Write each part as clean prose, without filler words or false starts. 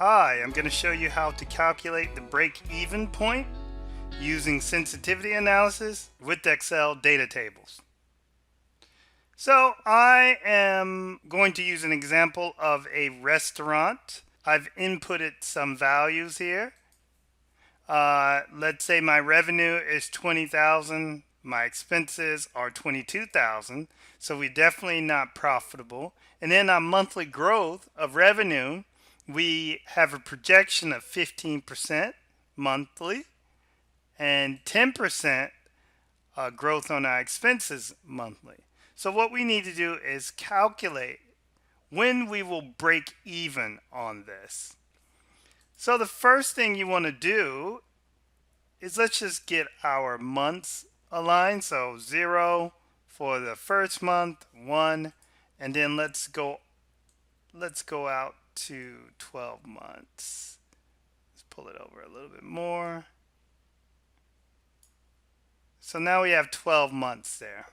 Hi, I'm going to show you how to calculate the break-even point using sensitivity analysis with Excel data tables. So I am going to use an example of a restaurant. I've inputted some values here. Let's say my revenue is 20,000. My expenses are 22,000. So we're definitely not profitable. And then our monthly growth of revenue, we have a projection of 15% monthly and 10% growth on our expenses monthly. So what we need to do is calculate when we will break even on this. So the first thing you want to do is let's just get our months aligned. So 0 for the first month, 1, and then let's go out to 12 months. Let's pull it over a little bit more. So now we have 12 months there.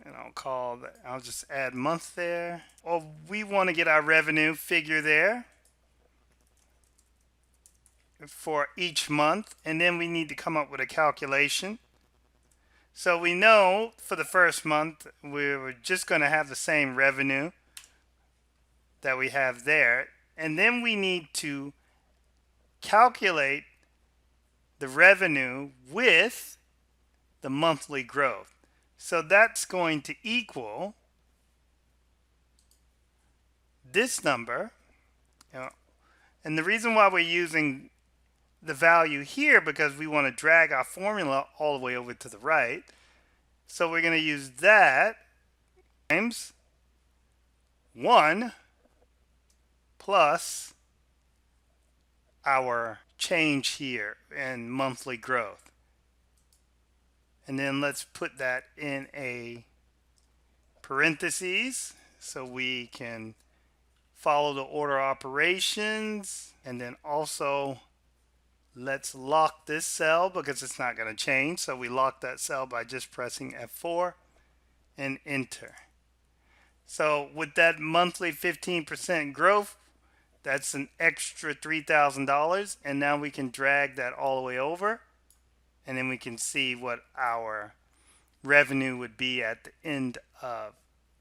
And I'll just add month there. Or we want to get our revenue figure there for each month, and then we need to come up with a calculation. So we know for the first month we're just going to have the same revenue that we have there, and then we need to calculate the revenue with the monthly growth. So that's going to equal this number. And the reason why we're using the value here, because we want to drag our formula all the way over to the right. So we're going to use that times 1 plus our change here in monthly growth. And then let's put that in a parentheses so we can follow the order operations. And then also let's lock this cell because it's not going to change. So we lock that cell by just pressing F4 and enter. So with that monthly 15% growth, that's an extra $3,000. And now we can drag that all the way over. And then we can see what our revenue would be at the end of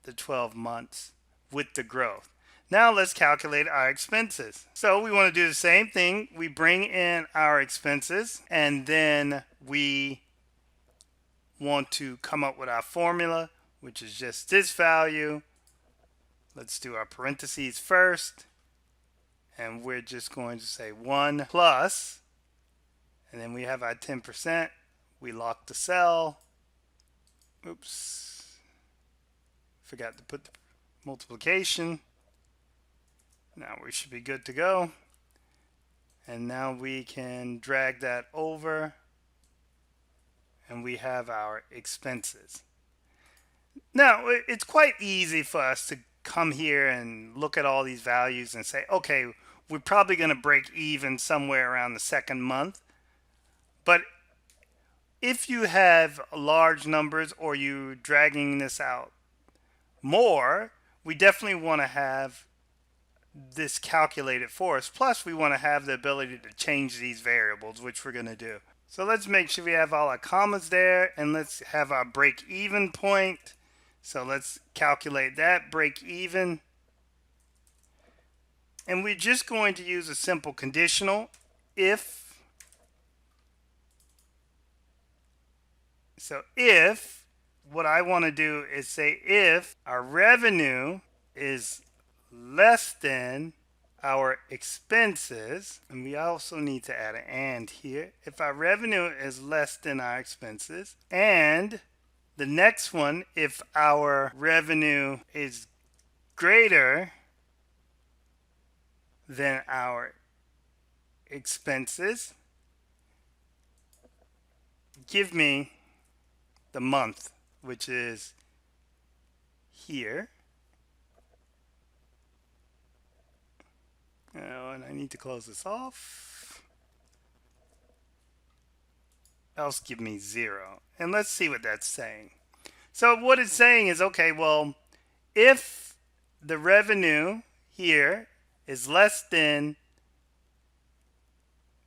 the 12 months with the growth. Now let's calculate our expenses. So we want to do the same thing. We bring in our expenses, and then we want to come up with our formula, which is just this value. Let's do our parentheses first, and we're just going to say 1 plus, and then we have our 10%. We lock the cell. Oops, forgot to put the multiplication. Now we should be good to go. And now we can drag that over, and we have our expenses. Now it's quite easy for us to come here and look at all these values and say, okay, we're probably going to break even somewhere around the second month. But if you have large numbers or you're dragging this out more, we definitely want to have this calculated for us. Plus, we want to have the ability to change these variables, which we're going to do. So let's make sure we have all our commas there, and let's have our break even point. So let's calculate that break even. And we're just going to use a simple conditional if. So if, what I want to do is say if our revenue is less than our expenses, and we also need to add an and here. If our revenue is less than our expenses, and the next one, if our revenue is greater than our expenses, give me the month, which is here. Oh, and I need to close this off. Else give me 0. And let's see what that's saying. So what it's saying is, okay, well, if the revenue here is less than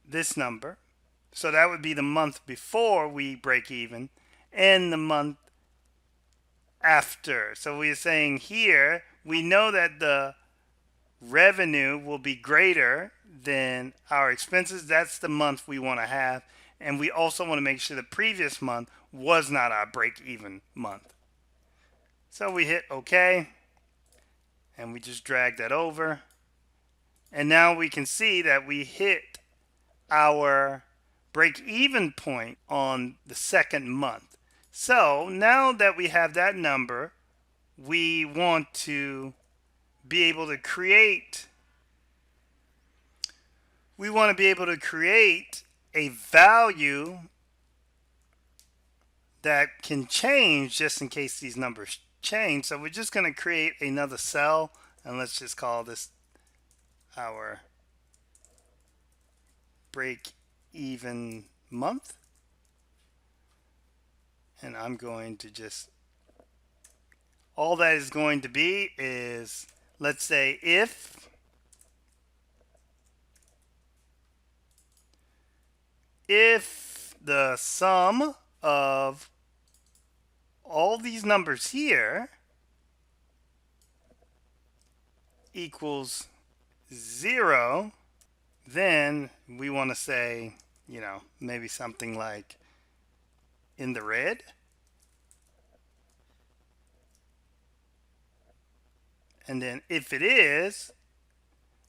this number. So that would be the month before we break even and the month after. So we're saying here, we know that the revenue will be greater than our expenses. That's the month we want to have. And we also want to make sure the previous month was not our break even month. So we hit OK and we just drag that over. And now we can see that we hit our break even point on the second month. So now that we have that number, we want to be able to create a value that can change just in case these numbers change. So we're just going to create another cell, and let's just call this our break even month. And I'm going to just, all that is going to be is, let's say if the sum of all these numbers here equals 0, then we want to say, maybe something like in the red. And then if it is,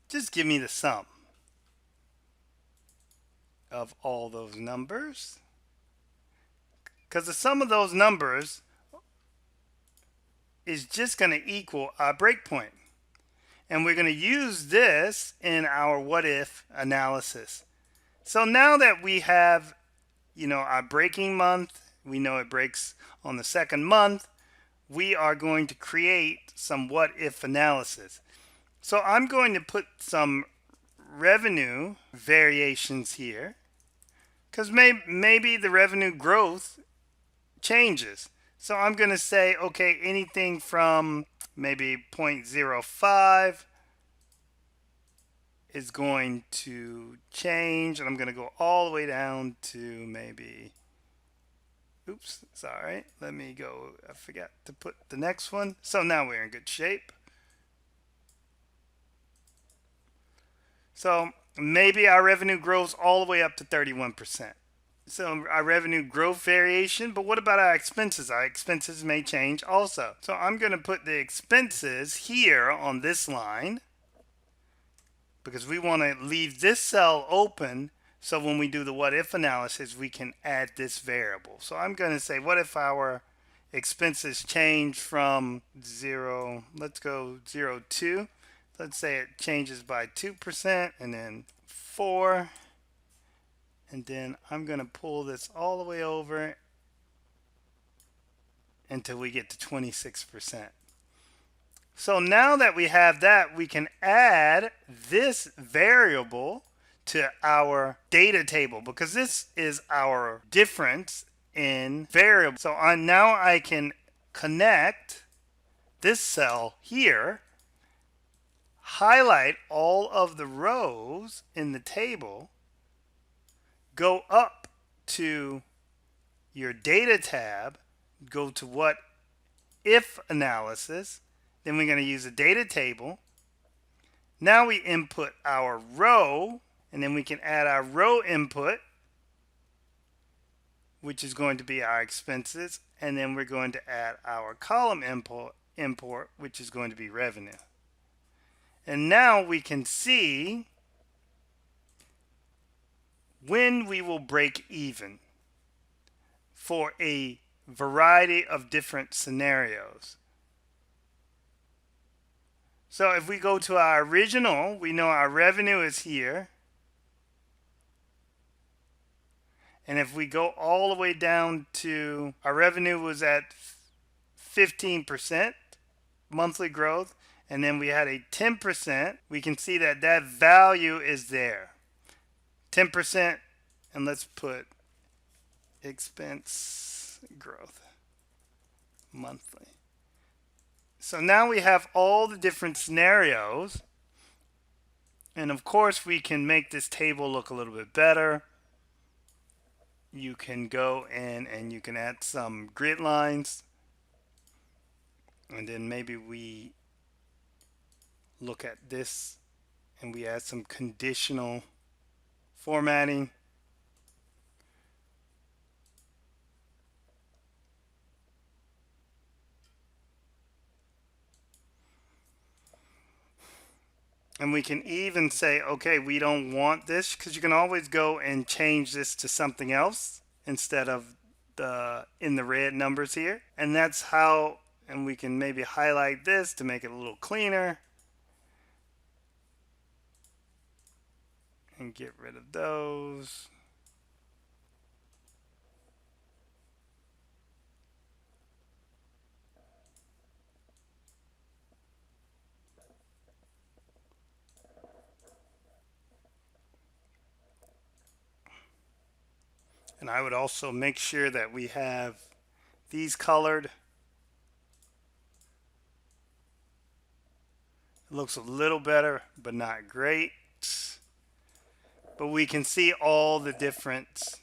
just give me the sum of all those numbers. Because the sum of those numbers is just going to equal our breakpoint. And we're going to use this in our what if analysis. So now that we have, our breaking month, we know it breaks on the second month, we are going to create some what if analysis. So I'm going to put some revenue variations here because maybe the revenue growth changes. So I'm going to say, okay, anything from maybe 0.05 is going to change, and I'm going to go all the way down to maybe, oops, sorry, let me go, I forgot to put the next one. So now we're in good shape. So maybe our revenue grows all the way up to 31%. So our revenue growth variation, but what about our expenses? Our expenses may change also. So I'm going to put the expenses here on this line because we want to leave this cell open so when we do the what if analysis, we can add this variable. So I'm going to say, what if our expenses change from 0, let's go 0.2. Let's say it changes by 2% and then 4. And then I'm going to pull this all the way over until we get to 26%. So now that we have that, we can add this variable to our data table because this is our difference in variable. So now I can connect this cell here, highlight all of the rows in the table, go up to your data tab, go to what if analysis, then we're going to use a data table. Now we input our row, and then we can add our row input, which is going to be our expenses, and then we're going to add our column import, which is going to be revenue. And now we can see when we will break even for a variety of different scenarios. So if we go to our original, we know our revenue is here. And if we go all the way down to our revenue was at 15% monthly growth, and then we had a 10%, we can see that that value is there. 10%, and let's put expense growth monthly. So now we have all the different scenarios And of course, we can make this table look a little bit better. You can go in and you can add some grid lines. And then maybe we look at this and we add some conditional formatting. And we can even say, okay, we don't want this, because you can always go and change this to something else instead of the in the red numbers here. And that's how, and we can maybe highlight this to make it a little cleaner and get rid of those. And I would also make sure that we have these colored. It looks a little better, but not great. But we can see all the different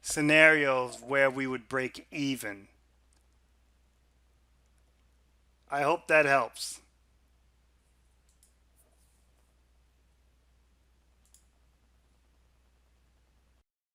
scenarios where we would break even. I hope that helps.